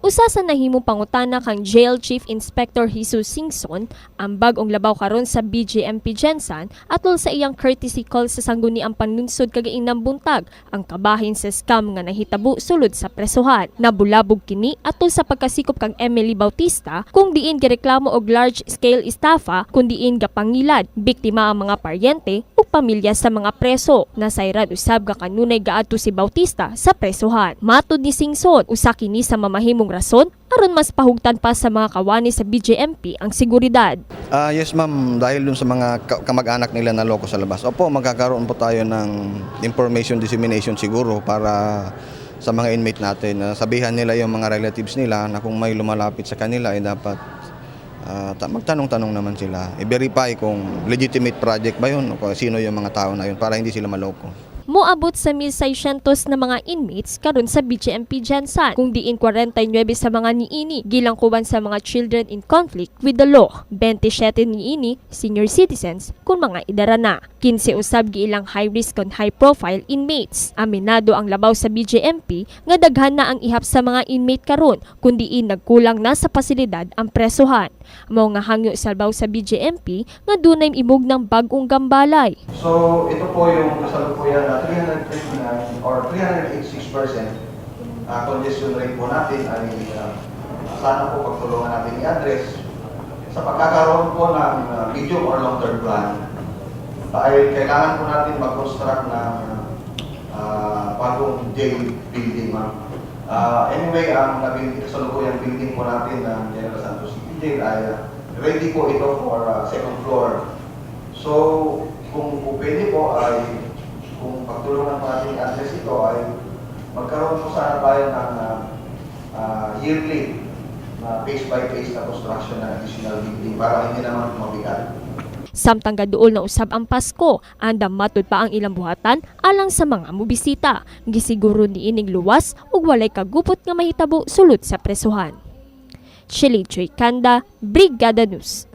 Usa sa nahimong pangutana kang Jail Chief Inspector Jesus Singson ang bag-ong labaw karon sa BJMP Gensan atol sa iyang courtesy call sa sangguniang panlunsod kagainang buntag ang kabahin sa scam nga nahitabo sulod sa presuhan. Nabulabog kini atol sa pagkasikop kang Emily Bautista kung diin gireklamo og large-scale estafa kung diin gapangilad biktima ang mga paryente ug pamilya sa mga preso. Nasayran usab nga kanunay gaadto si Bautista sa presuhan. Matud ni Singson, usa kini sa mamahimong rason aron mas pahugtan pa sa mga kawani sa BJMP ang seguridad. Yes ma'am, dahil dun sa mga kamag-anak nila na loko sa labas. Opo, magkakaroon po tayo ng information dissemination siguro para sa mga inmate natin. Sabihan nila yung mga relatives nila na kung may lumalapit sa kanila ay dapat magtanong-tanong naman sila. I-verify kung legitimate project ba yun o sino yung mga tao na yun para hindi sila maloko. Moabot sa 1,600 na mga inmates karon sa BJMP Gensan, kung diin 49 sa mga niini gilangkuban sa mga children in conflict with the law. 27 niini senior citizens kung mga idara na. 15 usab giilang high risk and high profile inmates. Aminado ang labaw sa BJMP nga daghan na ang ihap sa mga inmate karon kung diin nagkulang na sa pasilidad ang presuhan. Mao nga hangyo sa labaw sa BJMP nga dunay imog ng bag-ong gambalay. So ito po yung kasalukuyan na 359 or 386% congestion rate po natin ay sana po pagtulungan natin i-address sa pagkakaroon po ng medium or long-term plan ay kailangan po natin mag-construct ng bagong jail building. Anyway, ang kasalukuyang building po natin ng General Santos City Jail ay ready po ito for second floor. So kung pwede po ay kung pagtulungan po natin i-address ito ay magkaroon po sana tayo ng yearly phase by phase na construction ng additional building para hindi naman mabigat. Samtang gaduol na usab ang Pasko, andam matud pa ang ilang buhatan alang sa mga mobisita. Gisiguro niining luwas ug walay kagupot nga mahitabo sulod sa presuhan. Shelley Joy Kanda, Brigada News.